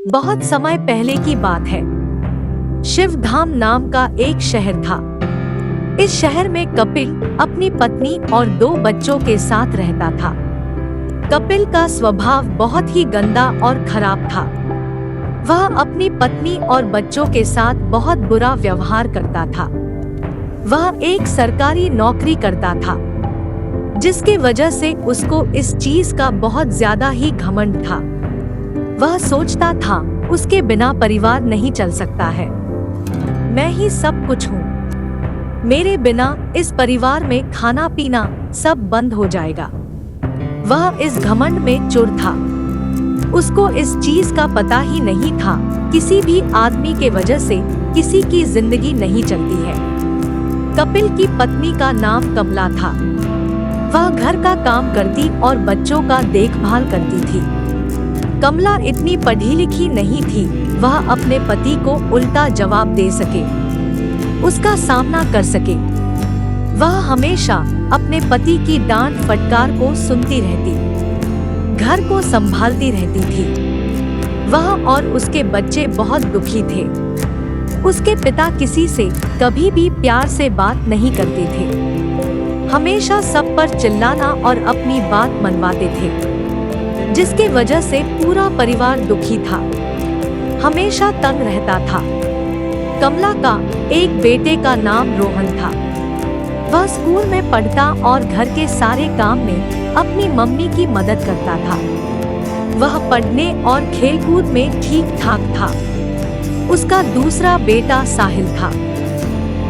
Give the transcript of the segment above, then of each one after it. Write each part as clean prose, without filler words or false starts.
बहुत समय पहले की बात है। शिवधाम नाम का एक शहर था। इस शहर में कपिल अपनी पत्नी और 2 बच्चों के साथ रहता था। कपिल का स्वभाव बहुत ही गंदा और खराब था। वह अपनी पत्नी और बच्चों के साथ बहुत बुरा व्यवहार करता था। वह एक सरकारी नौकरी करता था, जिसके वजह से उसको इस चीज का बहुत ज्यादा ही घमंड था। वह सोचता था उसके बिना परिवार नहीं चल सकता है। मैं ही सब कुछ हूँ, मेरे बिना इस परिवार में खाना पीना सब बंद हो जाएगा। वह इस घमंड में चूर था। उसको इस चीज का पता ही नहीं था किसी भी आदमी के वजह से किसी की जिंदगी नहीं चलती है। कपिल की पत्नी का नाम कमला था। वह घर का काम करती और बच्चों का देखभाल करती थी। कमला इतनी पढ़ी लिखी नहीं थी वह अपने पति को उल्टा जवाब दे सके, उसका सामना कर सके। वह हमेशा अपने पति की डांट फटकार को सुनती रहती, घर को संभालती रहती थी। वह और उसके बच्चे बहुत दुखी थे। उसके पिता किसी से कभी भी प्यार से बात नहीं करते थे, हमेशा सब पर चिल्लाना और अपनी बात मनवाते थे, जिसके वजह से पूरा परिवार दुखी था, हमेशा तंग रहता था। कमला का एक बेटे का नाम रोहन था। वह स्कूल में पढ़ता और घर के सारे काम में अपनी मम्मी की मदद करता था। वह पढ़ने और खेलकूद में ठीक ठाक था। उसका दूसरा बेटा साहिल था।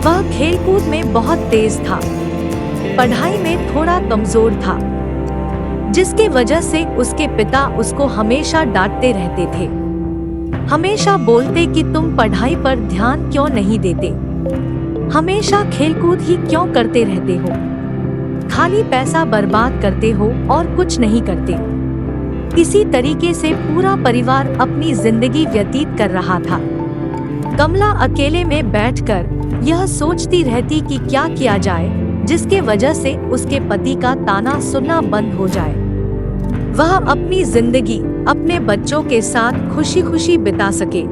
वह खेलकूद में बहुत तेज था, पढ़ाई में थोड़ा कमजोर था, जिसके वजह से उसके पिता उसको हमेशा डांटते रहते थे। हमेशा बोलते कि तुम पढ़ाई पर ध्यान क्यों नहीं देते, हमेशा खेलकूद ही क्यों करते रहते हो, खाली पैसा बर्बाद करते हो और कुछ नहीं करते। इसी तरीके से पूरा परिवार अपनी जिंदगी व्यतीत कर रहा था। कमला अकेले में बैठकर यह सोचती रहती कि क्या किया जाए जिसके वजह से उसके पति का ताना सुनना बंद हो जाए। वह अपनी जिंदगी अपने बच्चों के साथ खुशी खुशी बिता सके।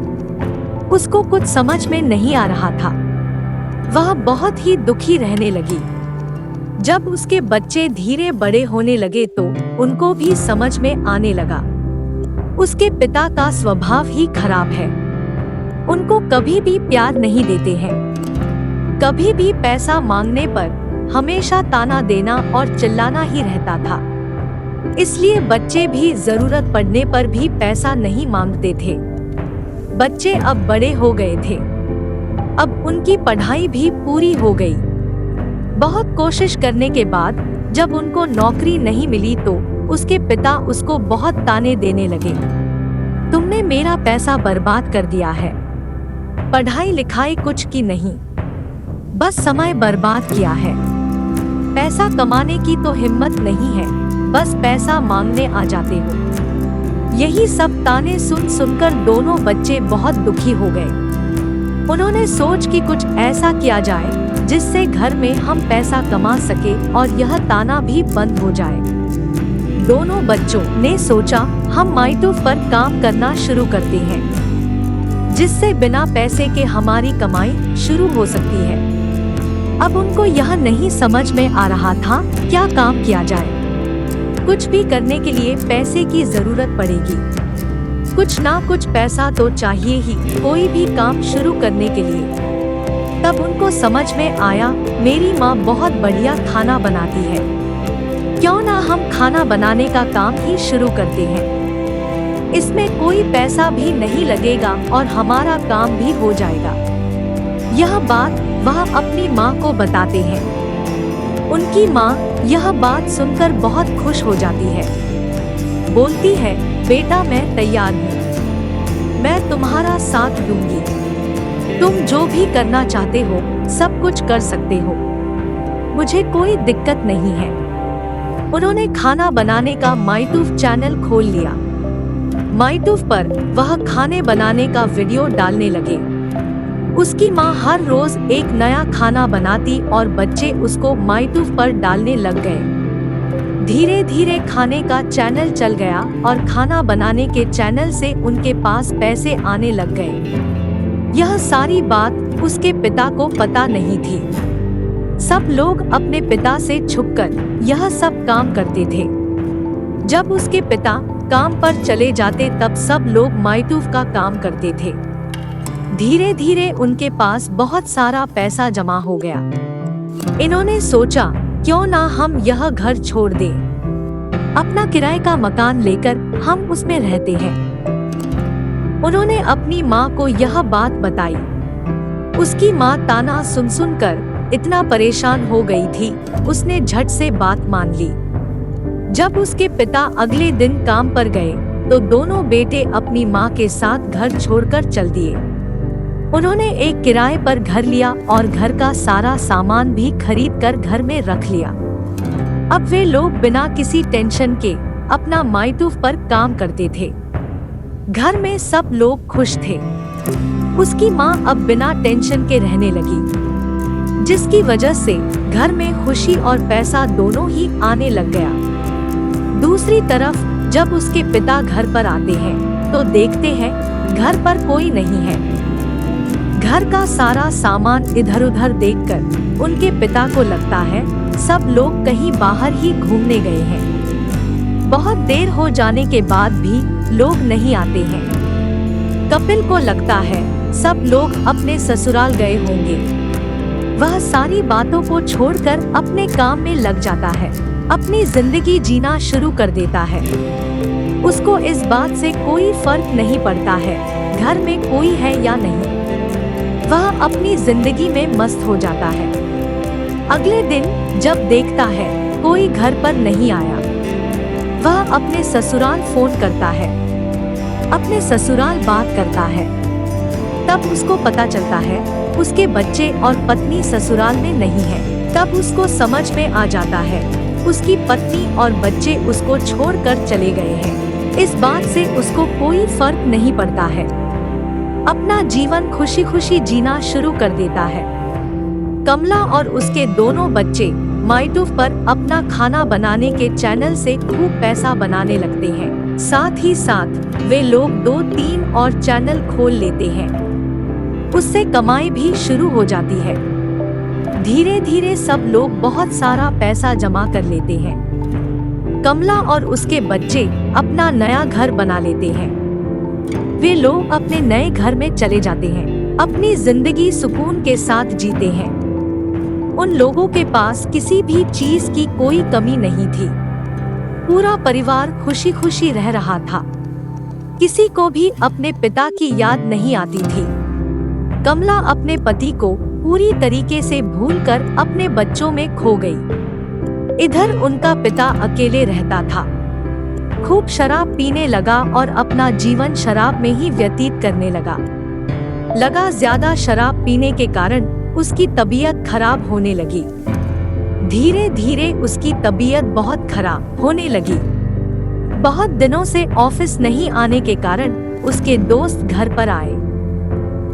उसको कुछ समझ में नहीं आ रहा था। वह बहुत ही दुखी रहने लगी। जब उसके बच्चे धीरे बड़े होने लगे तो उनको भी समझ में आने लगा उसके पिता का स्वभाव ही खराब है। उनको कभी भी प्यार नहीं देते हैं, कभी भी पैसा मांगने पर हमेशा ताना देना और चिल्लाना ही रहता था। इसलिए बच्चे भी जरूरत पड़ने पर भी पैसा नहीं मांगते थे। बच्चे अब बड़े हो गए थे, अब उनकी पढ़ाई भी पूरी हो गई। बहुत कोशिश करने के बाद जब उनको नौकरी नहीं मिली तो उसके पिता उसको बहुत ताने देने लगे। तुमने मेरा पैसा बर्बाद कर दिया है, पढ़ाई लिखाई कुछ की नहीं, बस समय बर्बाद किया है। पैसा कमाने की तो हिम्मत नहीं है, बस पैसा मांगने आ जाते हो। यही सब ताने सुन सुनकर दोनों बच्चे बहुत दुखी हो गए। उन्होंने सोच कि कुछ ऐसा किया जाए जिससे घर में हम पैसा कमा सके और यह ताना भी बंद हो जाए। दोनों बच्चों ने सोचा हम माइटूफ पर काम करना शुरू करते हैं, जिससे बिना पैसे के हमारी कमाई शुरू हो सकती है। अब उनको यह नहीं समझ में आ रहा था क्या काम किया जाए। कुछ भी करने के लिए पैसे की जरूरत पड़ेगी, कुछ ना कुछ पैसा तो चाहिए ही कोई भी काम शुरू करने के लिए। तब उनको समझ में आया मेरी माँ बहुत बढ़िया खाना बनाती है, क्यों ना हम खाना बनाने का काम ही शुरू करते हैं। इसमें कोई पैसा भी नहीं लगेगा और हमारा काम भी हो जाएगा। यह बात वह अपनी माँ को बताते हैं। उनकी माँ यह बात सुनकर बहुत खुश हो जाती है, बोलती है बेटा मैं तैयार हूँ, मैं तुम्हारा साथ दूंगी, तुम जो भी करना चाहते हो सब कुछ कर सकते हो, मुझे कोई दिक्कत नहीं है। उन्होंने खाना बनाने का माइटूफ चैनल खोल लिया। माइटूफ पर वह खाने बनाने का वीडियो डालने लगे। उसकी माँ हर रोज एक नया खाना बनाती और बच्चे उसको माइटूफ पर डालने लग गए। धीरे धीरे खाने का चैनल चल गया और खाना बनाने के चैनल से उनके पास पैसे आने लग गए। यह सारी बात उसके पिता को पता नहीं थी। सब लोग अपने पिता से छुपकर यह सब काम करते थे। जब उसके पिता काम पर चले जाते तब सब लोग माइटूफ का काम करते थे। धीरे धीरे उनके पास बहुत सारा पैसा जमा हो गया। इन्होंने सोचा क्यों ना हम यह घर छोड़ दें। अपना किराए का मकान लेकर हम उसमें रहते हैं। उन्होंने अपनी माँ को यह बात बताई। उसकी माँ ताना सुन सुनकर इतना परेशान हो गई थी, उसने झट से बात मान ली। जब उसके पिता अगले दिन काम पर गए तो दोनों बेटे अपनी माँ के साथ घर छोड़कर चल दिए। उन्होंने एक किराए पर घर लिया और घर का सारा सामान भी खरीद कर घर में रख लिया। अब वे लोग बिना किसी टेंशन के अपना माइटूफ पर काम करते थे। घर में सब लोग खुश थे। उसकी माँ अब बिना टेंशन के रहने लगी, जिसकी वजह से घर में खुशी और पैसा दोनों ही आने लग गया। दूसरी तरफ जब उसके पिता घर पर आते हैं तो देखते हैं घर पर कोई नहीं है। घर का सारा सामान इधर उधर देखकर उनके पिता को लगता है सब लोग कहीं बाहर ही घूमने गए हैं। बहुत देर हो जाने के बाद भी लोग नहीं आते हैं। कपिल को लगता है सब लोग अपने ससुराल गए होंगे। वह सारी बातों को छोड़कर अपने काम में लग जाता है, अपनी जिंदगी जीना शुरू कर देता है। उसको इस बात से कोई फर्क नहीं पड़ता है घर में कोई है या नहीं। वह अपनी जिंदगी में मस्त हो जाता है। अगले दिन जब देखता है कोई घर पर नहीं आया, वह अपने ससुराल फोन करता है, अपने ससुराल बात करता है। तब उसको पता चलता है उसके बच्चे और पत्नी ससुराल में नहीं है। तब उसको समझ में आ जाता है उसकी पत्नी और बच्चे उसको छोड़कर चले गए हैं। इस बात से उसको कोई फर्क नहीं पड़ता है। अपना जीवन खुशी खुशी जीना शुरू कर देता है। कमला और उसके दोनों बच्चे माइटूफ पर अपना खाना बनाने के चैनल से खूब पैसा बनाने लगते हैं। साथ ही साथ वे लोग 2-3 और चैनल खोल लेते हैं। उससे कमाई भी शुरू हो जाती है। धीरे धीरे सब लोग बहुत सारा पैसा जमा कर लेते हैं। कमला और उसके बच्चे अपना नया घर बना लेते हैं। वे लोग अपने नए घर में चले जाते हैं, अपनी जिंदगी सुकून के साथ जीते हैं। उन लोगों के पास किसी भी चीज की कोई कमी नहीं थी। पूरा परिवार खुशी खुशी रह रहा था। किसी को भी अपने पिता की याद नहीं आती थी। कमला अपने पति को पूरी तरीके से भूलकर अपने बच्चों में खो गई। इधर उनका पिता अकेले रहता था। खूब शराब पीने लगा और अपना जीवन शराब में ही व्यतीत करने लगा। ज्यादा शराब पीने के कारण उसकी तबीयत खराब होने लगी। धीरे धीरे उसकी तबीयत बहुत खराब होने लगी। बहुत दिनों से ऑफिस नहीं आने के कारण उसके दोस्त घर पर आए।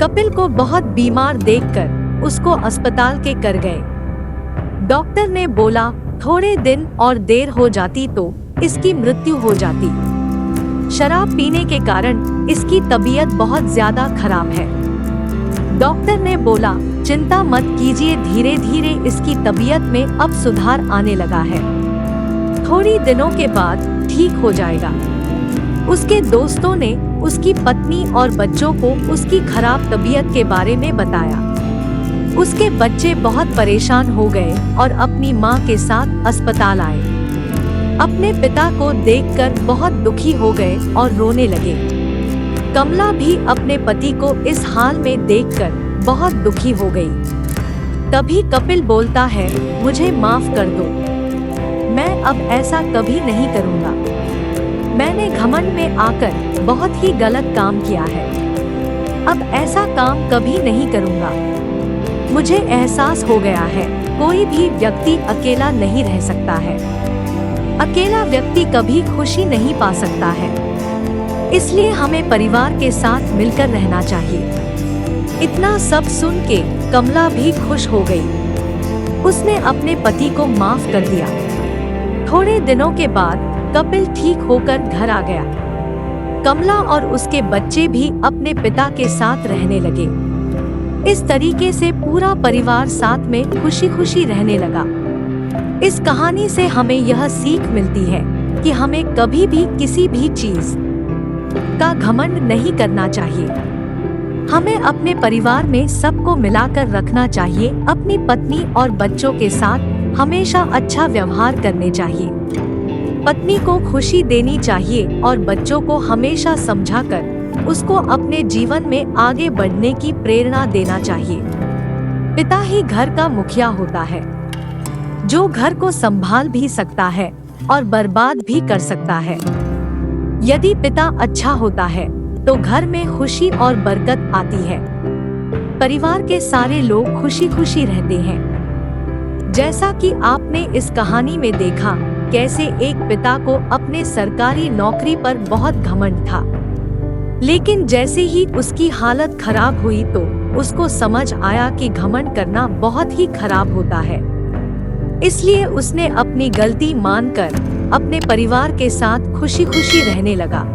कपिल को बहुत बीमार देखकर उसको अस्पताल के कर गए। डॉक्टर ने बोला थोड़े दिन और देर हो जाती तो इसकी मृत्यु हो जाती। शराब पीने के कारण इसकी तबीयत बहुत ज्यादा खराब है। डॉक्टर ने बोला चिंता मत कीजिए, धीरे धीरे इसकी तबीयत में अब सुधार आने लगा है, थोड़ी दिनों के बाद ठीक हो जाएगा। उसके दोस्तों ने उसकी पत्नी और बच्चों को उसकी खराब तबीयत के बारे में बताया। उसके बच्चे बहुत परेशान हो गए और अपनी माँ के साथ अस्पताल आए। अपने पिता को देखकर बहुत दुखी हो गए और रोने लगे। कमला भी अपने पति को इस हाल में देखकर बहुत दुखी हो गई। तभी कपिल बोलता है मुझे माफ कर दो, मैं अब ऐसा कभी नहीं करूँगा। मैंने घमंड में आकर बहुत ही गलत काम किया है। अब ऐसा काम कभी नहीं करूँगा। मुझे एहसास हो गया है कोई भी व्यक्ति अकेला नहीं रह सकता है। अकेला व्यक्ति कभी खुशी नहीं पा सकता है। इसलिए हमें परिवार के साथ मिलकर रहना चाहिए। इतना सब सुन के कमला भी खुश हो गई। उसने अपने पति को माफ कर दिया। थोड़े दिनों के बाद कपिल ठीक होकर घर आ गया। कमला और उसके बच्चे भी अपने पिता के साथ रहने लगे। इस तरीके से पूरा परिवार साथ में खुशी खुशी रहने लगा। इस कहानी से हमें यह सीख मिलती है कि हमें कभी भी किसी भी चीज का घमंड नहीं करना चाहिए। हमें अपने परिवार में सबको मिलाकर रखना चाहिए। अपनी पत्नी और बच्चों के साथ हमेशा अच्छा व्यवहार करने चाहिए। पत्नी को खुशी देनी चाहिए और बच्चों को हमेशा समझाकर उसको अपने जीवन में आगे बढ़ने की प्रेरणा देना चाहिए। पिता ही घर का मुखिया होता है, जो घर को संभाल भी सकता है और बर्बाद भी कर सकता है। यदि पिता अच्छा होता है तो घर में खुशी और बरकत आती है। परिवार के सारे लोग खुशी खुशी रहते हैं। जैसा कि आपने इस कहानी में देखा, कैसे एक पिता को अपने सरकारी नौकरी पर बहुत घमंड था, लेकिन जैसे ही उसकी हालत खराब हुई तो उसको समझ आया कि घमंड करना बहुत ही खराब होता है। इसलिए उसने अपनी गलती मानकर अपने परिवार के साथ खुशी खुशी रहने लगा।